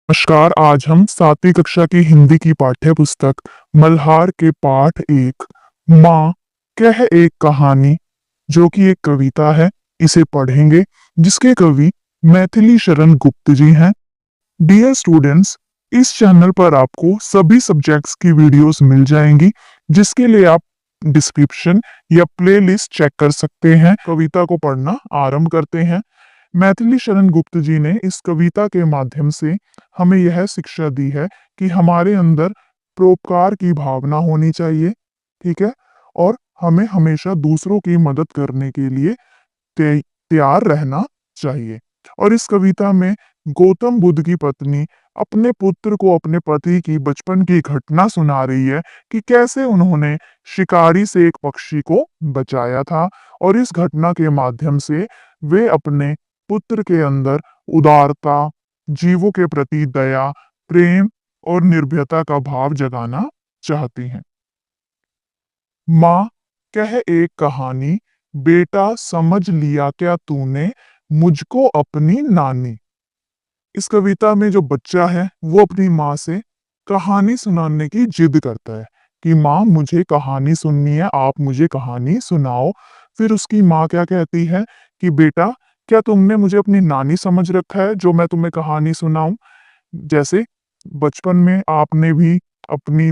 नमस्कार। आज हम 7वीं कक्षा की हिंदी की पाठ्य पुस्तक मल्हार के पाठ एक माँ कह एक कहानी, जो कि एक कविता है, इसे पढ़ेंगे, जिसके कवि मैथिली शरण गुप्त जी हैं। डियर स्टूडेंट्स, इस चैनल पर आपको सभी सब्जेक्ट्स की वीडियोस मिल जाएंगी, जिसके लिए आप डिस्क्रिप्शन या प्लेलिस्ट चेक कर सकते हैं। कविता को पढ़ना आरंभ करते हैं। मैथिली शरण गुप्त जी ने इस कविता के माध्यम से हमें यह शिक्षा दी है कि हमारे अंदर परोपकार की भावना होनी चाहिए, ठीक है, और हमें हमेशा दूसरों की मदद करने के लिए तैयार रहना चाहिए। और इस कविता में गौतम बुद्ध की पत्नी अपने पुत्र को अपने पति की बचपन की घटना सुना रही है कि कैसे उन्होंने शिकारी से एक पक्षी को बचाया था, और इस घटना के माध्यम से वे अपने पुत्र के अंदर उदारता, जीवों के प्रति दया, प्रेम और निर्भयता का भाव जगाना चाहती हैं। माँ कह एक कहानी, बेटा समझ लिया क्या तूने, मुझको अपनी नानी। इस कविता में जो बच्चा है वो अपनी माँ से कहानी सुनाने की जिद करता है कि माँ मुझे कहानी सुननी है, आप मुझे कहानी सुनाओ। फिर उसकी माँ क्या कहती है कि बेटा, क्या तुमने मुझे अपनी नानी समझ रखा है जो मैं तुम्हें कहानी सुनाऊं? जैसे बचपन में आपने भी अपनी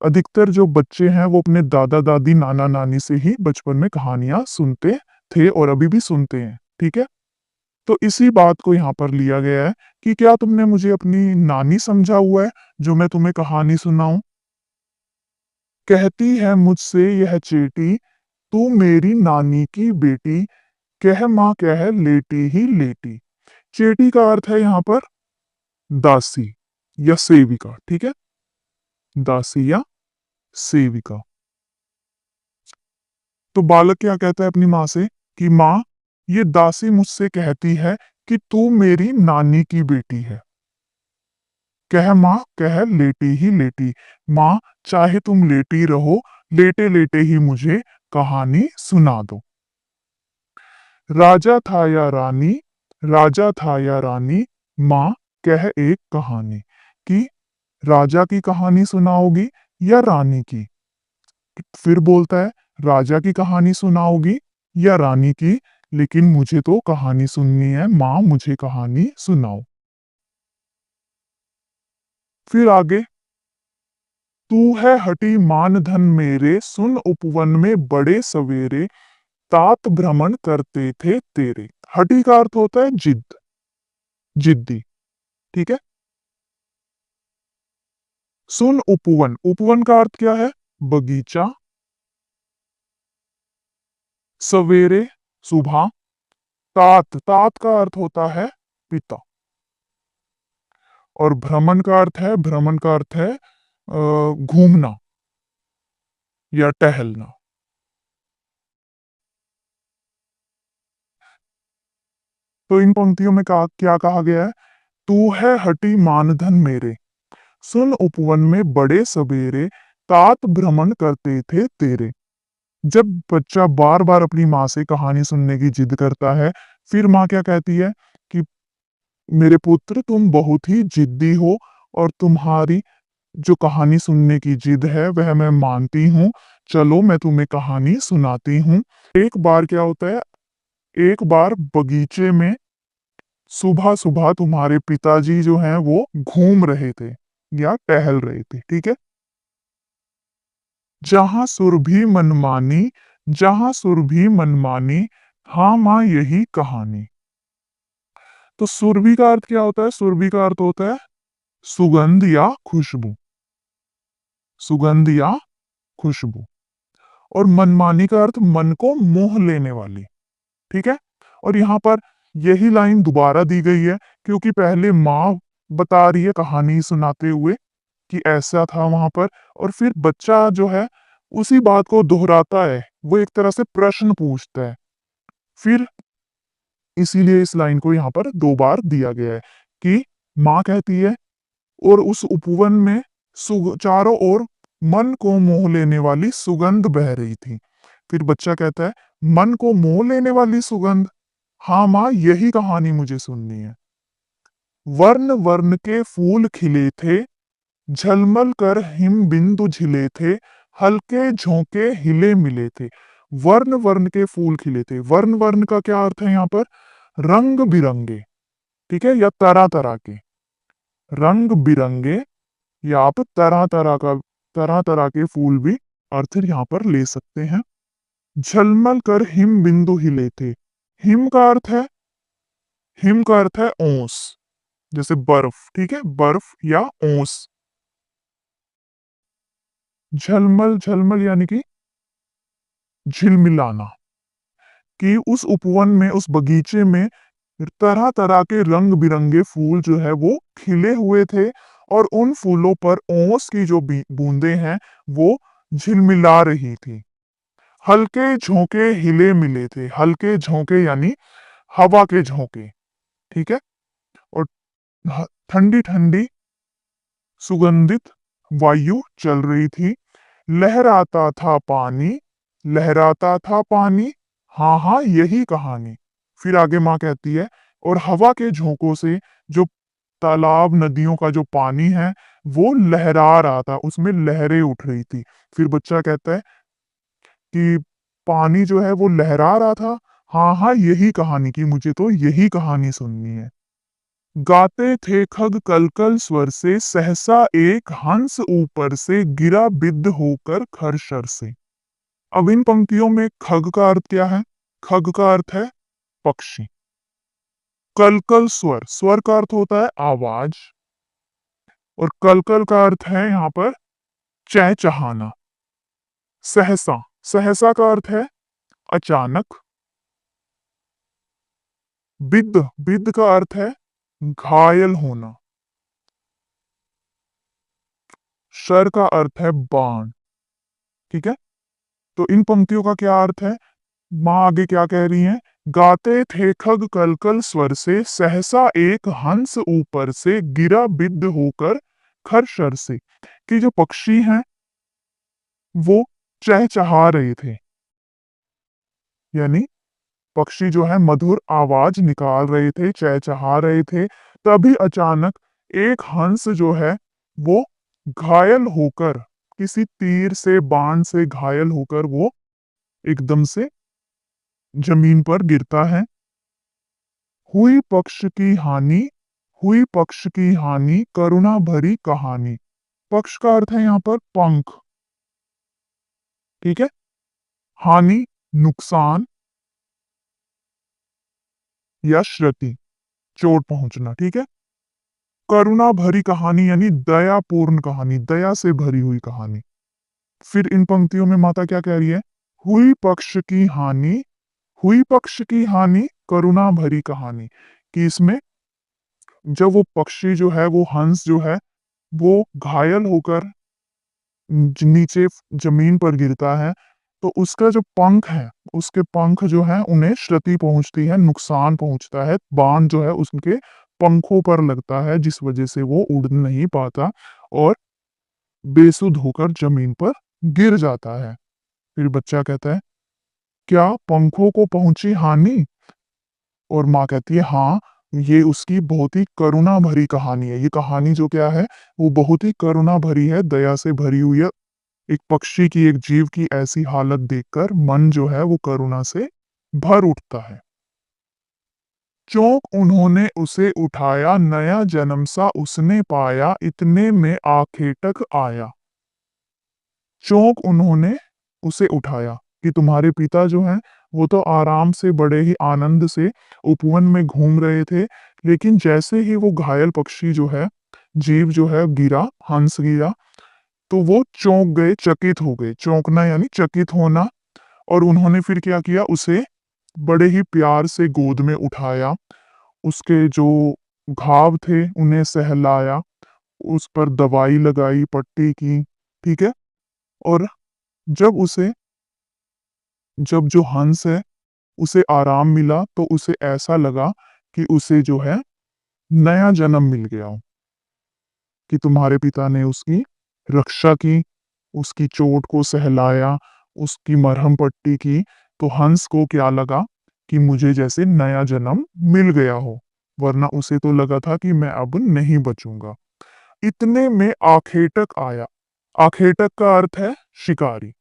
अधिकतर जो बच्चे हैं वो अपने दादा दादी नाना नानी से ही बचपन में कहानियां सुनते थे और अभी भी सुनते हैं, ठीक है। तो इसी बात को यहाँ पर लिया गया है कि क्या तुमने मुझे अपनी नानी समझा हुआ है जो मैं तुम्हें कहानी सुनाऊं? कहती है मुझसे यह चेटी, तू मेरी नानी की बेटी, कह माँ कह लेटी ही लेटी। चेटी का अर्थ है यहाँ पर दासी या सेविका, ठीक है, दासी या सेविका। तो बालक क्या कहता है अपनी माँ से कि माँ, ये दासी मुझसे कहती है कि तू मेरी नानी की बेटी है। कह माँ कह लेटी ही लेटी, माँ चाहे तुम लेटी रहो, लेटे लेटे ही मुझे कहानी सुना दो। राजा था या रानी, राजा था या रानी, माँ कह एक कहानी, कि राजा की कहानी सुनाओगी या रानी की? फिर बोलता है राजा की कहानी सुनाओगी या रानी की, लेकिन मुझे तो कहानी सुननी है, माँ मुझे कहानी सुनाओ। फिर आगे, तू है हटी मान धन मेरे, सुन उपवन में बड़े सवेरे, तात भ्रमण करते थे तेरे। हटी का अर्थ होता है जिद, जिद्दी, ठीक है। सुन उपवन, उपवन का अर्थ क्या है? बगीचा। सवेरे सुबह। तात, तात का अर्थ होता है पिता। और भ्रमण का अर्थ है, भ्रमण का अर्थ है घूमना या टहलना। तो इन पंक्तियों में क्या कहा गया है? तू है हटी मानधन मेरे, सुन उपवन में बड़े सबेरे, तात भ्रमण करते थे तेरे। जब बच्चा बार बार अपनी माँ से कहानी सुनने की जिद करता है, फिर माँ क्या कहती है कि मेरे पुत्र तुम बहुत ही जिद्दी हो, और तुम्हारी जो कहानी सुनने की जिद है वह मैं मानती हूँ। चलो मैं तुम्हें कहानी सुनाती हूँ। एक बार क्या होता है, एक बार बगीचे में सुबह सुबह तुम्हारे पिताजी जो हैं वो घूम रहे थे या टहल रहे थे, ठीक है। जहां सुरभि मनमानी, जहां सुरभि मनमानी, हाँ माँ यही कहानी। तो सुरभि का अर्थ क्या होता है? सुरभि का अर्थ होता है सुगंध या खुशबू, सुगंध या खुशबू। और मनमानी का अर्थ मन को मोह लेने वाली, ठीक है। और यहाँ पर यही लाइन दोबारा दी गई है, क्योंकि पहले माँ बता रही है कहानी सुनाते हुए कि ऐसा था वहां पर, और फिर बच्चा जो है उसी बात को दोहराता है, वो एक तरह से प्रश्न पूछता है। फिर इसीलिए इस लाइन को यहाँ पर दो बार दिया गया है कि माँ कहती है और उस उपवन में चारों ओर मन को मोह लेने वाली सुगंध बह रही थी। फिर बच्चा कहता है मन को मोह लेने वाली सुगंध, हाँ माँ यही कहानी मुझे सुननी है। वर्ण वर्ण के फूल खिले थे, झलमल कर हिम बिंदु झिले थे, हल्के झोंके हिले मिले थे। वर्ण वर्ण के फूल खिले थे। वर्ण वर्ण का क्या अर्थ है यहाँ पर? रंग बिरंगे, ठीक है, या तरह तरह के। रंग बिरंगे या आप तरह तरह के फूल भी अर्थ यहाँ पर ले सकते हैं। झलमल कर हिम बिंदु हिले थे। हिम का अर्थ है, हिम का अर्थ है ओस, जैसे बर्फ, ठीक है, बर्फ या ओस। झलमल, झलमल यानी कि झिलमिलाना, कि उस उपवन में, उस बगीचे में तरह तरह के रंग बिरंगे फूल जो है वो खिले हुए थे, और उन फूलों पर ओस की जो बूंदें हैं वो झिलमिला रही थी। हल्के झोंके हिले मिले थे। हल्के झोंके यानी हवा के झोंके, ठीक है, और ठंडी ठंडी सुगंधित वायु चल रही थी। लहराता था पानी, लहराता था पानी, हाँ हाँ यही कहानी। फिर आगे माँ कहती है, और हवा के झोंकों से जो तालाब नदियों का जो पानी है वो लहरा रहा था, उसमें लहरें उठ रही थी। फिर बच्चा कहता है कि पानी जो है वो लहरा रहा था, हाँ हाँ यही कहानी, की मुझे तो यही कहानी सुननी है। गाते थे खग कलकल स्वर से, सहसा एक हंस ऊपर से गिरा बिद्ध होकर खरशर से। अब इन पंक्तियों में खग का अर्थ क्या है? खग का अर्थ है पक्षी। कलकल स्वर, स्वर का अर्थ होता है आवाज, और कलकल का अर्थ है यहाँ पर चहचहाना। सहसा, सहसा का अर्थ है अचानक। बिद्ध, बिद्ध का अर्थ है घायल होना। शर का अर्थ है बाण, ठीक है। तो इन पंक्तियों का क्या अर्थ है? माँ आगे क्या कह रही हैं? गाते थे खग कलकल स्वर से, सहसा एक हंस ऊपर से गिरा बिद्ध होकर खरशर से। कि जो पक्षी हैं वो चहचहा रहे थे, यानी पक्षी जो है मधुर आवाज निकाल रहे थे, चहचहा रहे थे। तभी अचानक एक हंस जो है वो घायल होकर, किसी तीर से, बाण से घायल होकर वो एकदम से जमीन पर गिरता है। हुई पक्ष की हानि, हुई पक्ष की हानि, करुणा भरी कहानी। पक्ष का अर्थ है यहाँ पर पंख, ठीक है। हानि नुकसान या क्षति, चोट पहुंचना, ठीक है। करुणा भरी कहानी यानी दयापूर्ण कहानी, दया से भरी हुई कहानी। फिर इन पंक्तियों में माता क्या कह रही है? हुई पक्ष की हानि, हुई पक्ष की हानि, करुणा भरी कहानी। कि इसमें जब वो पक्षी जो है, वो हंस जो है, वो घायल होकर नीचे जमीन पर गिरता है, तो उसका जो पंख है, उसके पंख जो है उन्हें क्षति पहुंचती है, नुकसान पहुंचता है। बाण जो है उसके पंखों पर लगता है, जिस वजह से वो उड़ नहीं पाता और बेसुध होकर जमीन पर गिर जाता है। फिर बच्चा कहता है, क्या पंखों को पहुंची हानि? और माँ कहती है, हाँ, ये उसकी बहुत ही करुणा भरी कहानी है। ये कहानी जो क्या है, वो बहुत ही करुणा भरी है, दया से भरी हुई है। एक पक्षी की, एक जीव की ऐसी हालत देखकर मन जो है वो करुणा से भर उठता है। चौंक उन्होंने उसे उठाया, नया जन्म सा उसने पाया, इतने में आखेटक आया। चौंक उन्होंने उसे उठाया, कि तुम्हारे पिता जो हैं वो तो आराम से, बड़े ही आनंद से उपवन में घूम रहे थे, लेकिन जैसे ही वो घायल पक्षी जो है, जीव जो है गिरा, हंस गिरा, तो वो चौंक गए, चकित हो गए। चौंकना यानी चकित होना। और उन्होंने फिर क्या किया? उसे बड़े ही प्यार से गोद में उठाया, उसके जो घाव थे उन्हें सहलाया, उस पर दवाई लगाई, पट्टी की, ठीक है। और जब उसे, जब जो हंस है उसे आराम मिला, तो उसे ऐसा लगा कि उसे जो है नया जन्म मिल गया हो, कि तुम्हारे पिता ने उसकी रक्षा की, उसकी चोट को सहलाया, उसकी मरहम पट्टी की। तो हंस को क्या लगा कि मुझे जैसे नया जन्म मिल गया हो। वरना उसे तो लगा था कि मैं अब नहीं बचूंगा। इतने में आखेटक आया। आखेटक का अर्थ है शिकारी।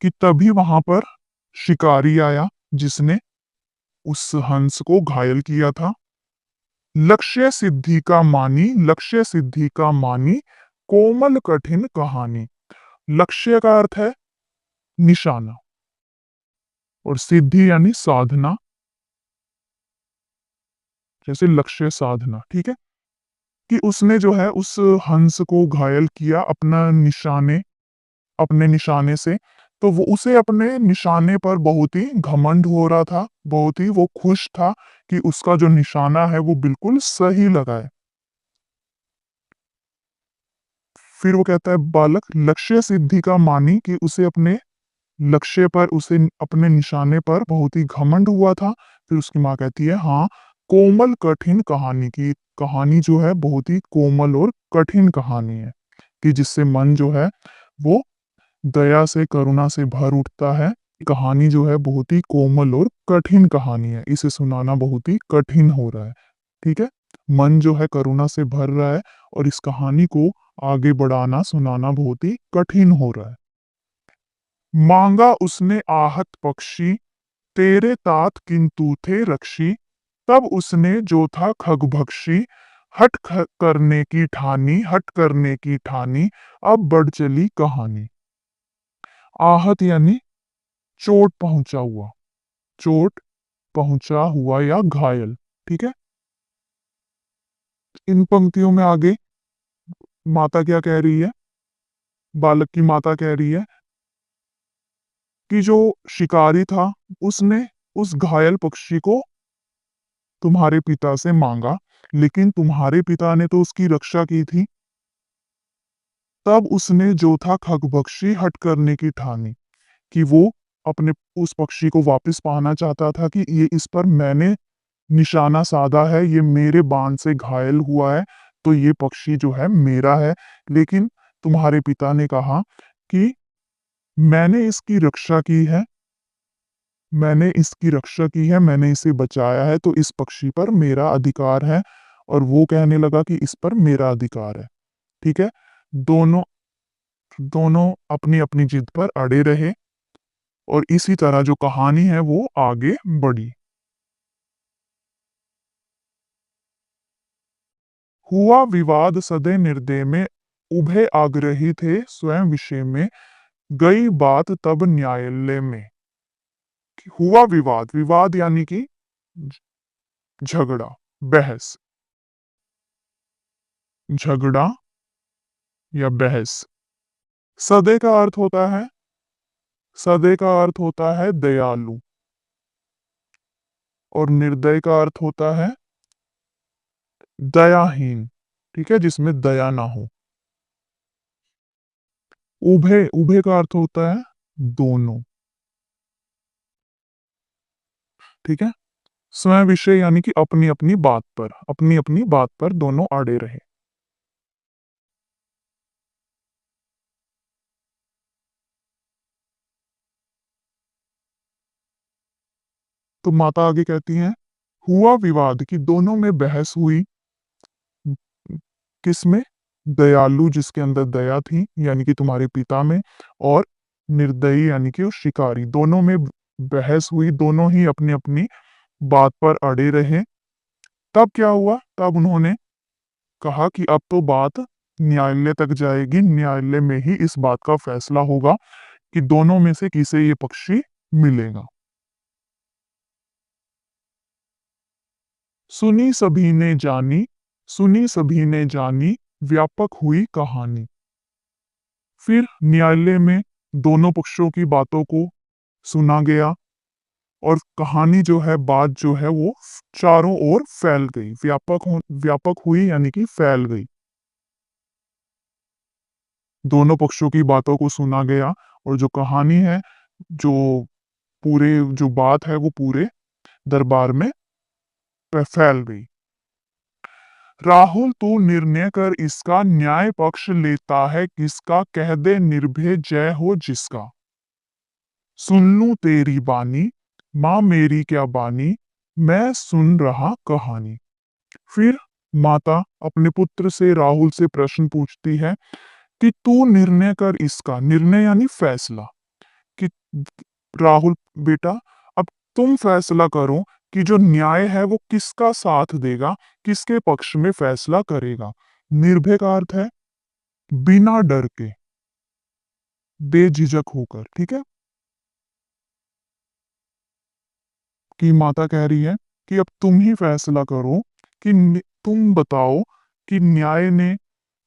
कि तभी वहां पर शिकारी आया जिसने उस हंस को घायल किया था। लक्ष्य सिद्धि का मानी, लक्ष्य सिद्धि का मानी, कोमल कठिन कहानी। लक्ष्य का अर्थ है निशाना और सिद्धि यानी साधना, जैसे लक्ष्य साधना, ठीक है। कि उसने जो है उस हंस को घायल किया अपने निशाने से। तो वो उसे अपने निशाने पर बहुत ही घमंड हो रहा था, बहुत ही वो खुश था कि उसका जो निशाना है वो बिल्कुल सही लगा है। फिर वो कहता है बालक लक्ष्य सिद्धि का मानी कि उसे अपने लक्ष्य पर, उसे अपने निशाने पर बहुत ही घमंड हुआ था। फिर उसकी माँ कहती है हाँ, कोमल कठिन कहानी की, कहानी जो है बहुत ही कोमल और कठिन कहानी है कि जिससे मन जो है वो दया से, करुणा से भर उठता है। कहानी जो है बहुत ही कोमल और कठिन कहानी है, इसे सुनाना बहुत ही कठिन हो रहा है, ठीक है। मन जो है करुणा से भर रहा है और इस कहानी को आगे बढ़ाना, सुनाना बहुत ही कठिन हो रहा है। मांगा उसने आहत पक्षी, तेरे तात किंतु थे रक्षी। तब उसने जो था खगभक्षी, करने की ठानी, हट करने की ठानी। अब बढ़ चली कहानी। आहत यानी चोट पहुंचा हुआ, चोट पहुंचा हुआ या घायल, ठीक है। इन पंक्तियों में आगे माता क्या कह रही है, बालक की माता कह रही है कि जो शिकारी था उसने उस घायल पक्षी को तुम्हारे पिता से मांगा, लेकिन तुम्हारे पिता ने तो उसकी रक्षा की थी। तब उसने जो था खगभक्षी हट करने की ठानी कि वो अपने उस पक्षी को वापस पाना चाहता था कि ये इस पर मैंने निशाना साधा है, ये मेरे बाण से घायल हुआ है, तो ये पक्षी जो है मेरा है। लेकिन तुम्हारे पिता ने कहा कि मैंने इसकी रक्षा की है, मैंने इसकी रक्षा की है, मैंने इसे बचाया है, तो इस पक्षी पर मेरा अधिकार है। और वो कहने लगा कि इस पर मेरा अधिकार है, ठीक है। दोनों दोनों अपनी अपनी जिद पर अड़े रहे और इसी तरह जो कहानी है वो आगे बढ़ी। हुआ विवाद सदे निर्दय में, उभय आग्रही थे स्वयं विषय में। गई बात तब न्यायालय में। हुआ विवाद, विवाद यानी कि झगड़ा, बहस, झगड़ा या बहस। सदे का अर्थ होता है, सदे का अर्थ होता है दयालु और निर्दय का अर्थ होता है दयाहीन, ठीक है, जिसमें दया ना हो। उभय, उभय का अर्थ होता है दोनों, ठीक है। स्वयं विषय यानी कि अपनी अपनी बात पर, अपनी अपनी बात पर दोनों अड़े रहे। तो माता आगे कहती हैं हुआ विवाद कि दोनों में बहस हुई। किसमें? दयालु जिसके अंदर दया थी यानी कि तुम्हारे पिता में, और निर्दयी यानी कि उस शिकारी, दोनों में बहस हुई। दोनों ही अपनी अपनी बात पर अड़े रहे। तब क्या हुआ? तब उन्होंने कहा कि अब तो बात न्यायालय तक जाएगी, न्यायालय में ही इस बात का फैसला होगा कि दोनों में से किसे ये पक्षी मिलेगा। सुनी सभी ने जानी, सुनी सभी ने जानी, व्यापक हुई कहानी। फिर न्यायालय में दोनों पक्षों की बातों को सुना गया और कहानी जो है, बात जो है वो चारों ओर फैल गई। व्यापक हुई यानी कि फैल गई। दोनों पक्षों की बातों को सुना गया और जो कहानी है, जो पूरे जो बात है वो पूरे दरबार में फैल गई। राहुल तू निर्णय कर इसका, न्याय पक्ष लेता है किसका, कह दे निर्भय जय हो जिसका। सुन लूं तेरी बानी, माँ मेरी क्या बानी, मैं सुन रहा कहानी। फिर माता अपने पुत्र से राहुल से प्रश्न पूछती है कि तू निर्णय कर इसका, निर्णय यानी फैसला, कि राहुल बेटा, अब तुम फैसला करो कि जो न्याय है वो किसका साथ देगा, किसके पक्ष में फैसला करेगा। निर्भय का अर्थ है बिना डर के, बेझिझक होकर, ठीक है। कि माता कह रही है कि अब तुम ही फैसला करो कि तुम बताओ कि न्याय ने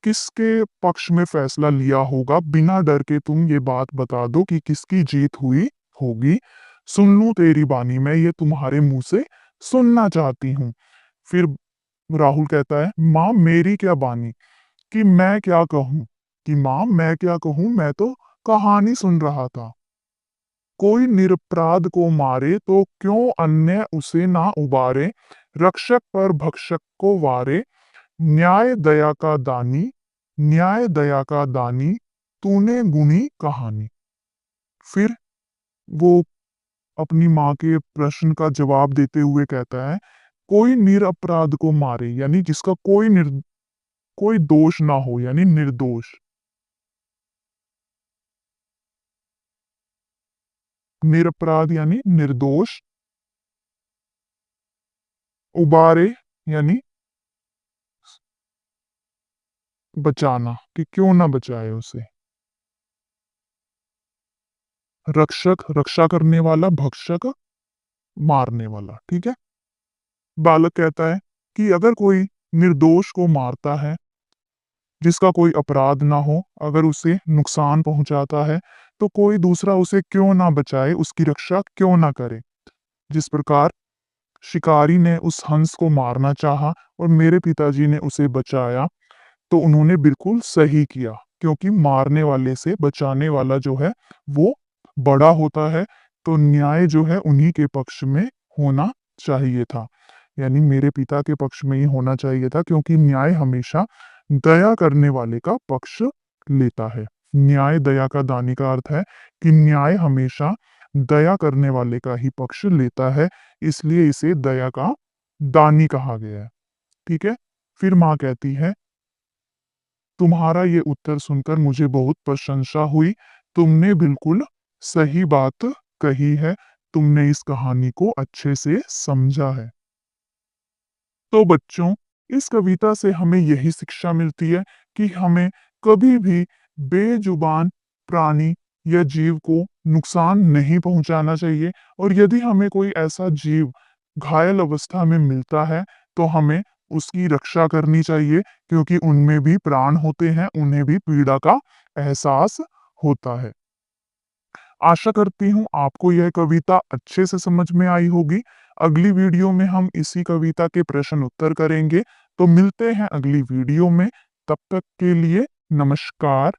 किसके पक्ष में फैसला लिया होगा, बिना डर के तुम ये बात बता दो कि किसकी जीत हुई होगी। सुन लूं तेरी बानी, मैं ये तुम्हारे मुंह से सुनना चाहती हूँ। फिर राहुल कहता है, माँ मेरी क्या बानी, कि मैं क्या कहूँ, कि माँ मैं क्या कहूँ, मैं तो कहानी सुन रहा था। कोई निरपराध को मारे तो क्यों अन्य उसे ना उबारे, रक्षक पर भक्षक को वारे, न्याय दया का दानी, न्याय दया का दानी, तूने गुनी कहानी। फिर वो अपनी माँ के प्रश्न का जवाब देते हुए कहता है, कोई निरपराध को मारे यानी जिसका कोई दोष ना हो, यानी निर्दोष। निरपराध यानी निर्दोष। उबारे यानी बचाना, कि क्यों ना बचाए उसे। रक्षक रक्षा करने वाला, भक्षक मारने वाला, ठीक है। बालक कहता है कि अगर कोई निर्दोष को मारता है, जिसका कोई अपराध ना हो, अगर उसे नुकसान पहुंचाता है, तो कोई दूसरा उसे क्यों ना बचाए, उसकी रक्षा क्यों ना करे। जिस प्रकार शिकारी ने उस हंस को मारना चाहा और मेरे पिताजी ने उसे बचाया, तो उन्होंने बिल्कुल सही किया, क्योंकि मारने वाले से बचाने वाला जो है वो बड़ा होता है। तो न्याय जो है उन्हीं के पक्ष में होना चाहिए था, यानी मेरे पिता के पक्ष में ही होना चाहिए था, क्योंकि न्याय हमेशा दया करने वाले का पक्ष लेता है। न्याय दया का दानी का अर्थ है कि न्याय हमेशा दया करने वाले का ही पक्ष लेता है, इसलिए इसे दया का दानी कहा गया है, ठीक है। फिर माँ कहती है, तुम्हारा ये उत्तर सुनकर मुझे बहुत प्रशंसा हुई। तुमने बिल्कुल सही बात कही है। तुमने इस कहानी को अच्छे से समझा है। तो बच्चों, इस कविता से हमें यही शिक्षा मिलती है कि हमें कभी भी बेजुबान प्राणी या जीव को नुकसान नहीं पहुंचाना चाहिए, और यदि हमें कोई ऐसा जीव घायल अवस्था में मिलता है तो हमें उसकी रक्षा करनी चाहिए, क्योंकि उनमें भी प्राण होते हैं, उन्हें भी पीड़ा का एहसास होता है। आशा करती हूँ आपको यह कविता अच्छे से समझ में आई होगी। अगली वीडियो में हम इसी कविता के प्रश्न उत्तर करेंगे। तो मिलते हैं अगली वीडियो में। तब तक के लिए नमस्कार।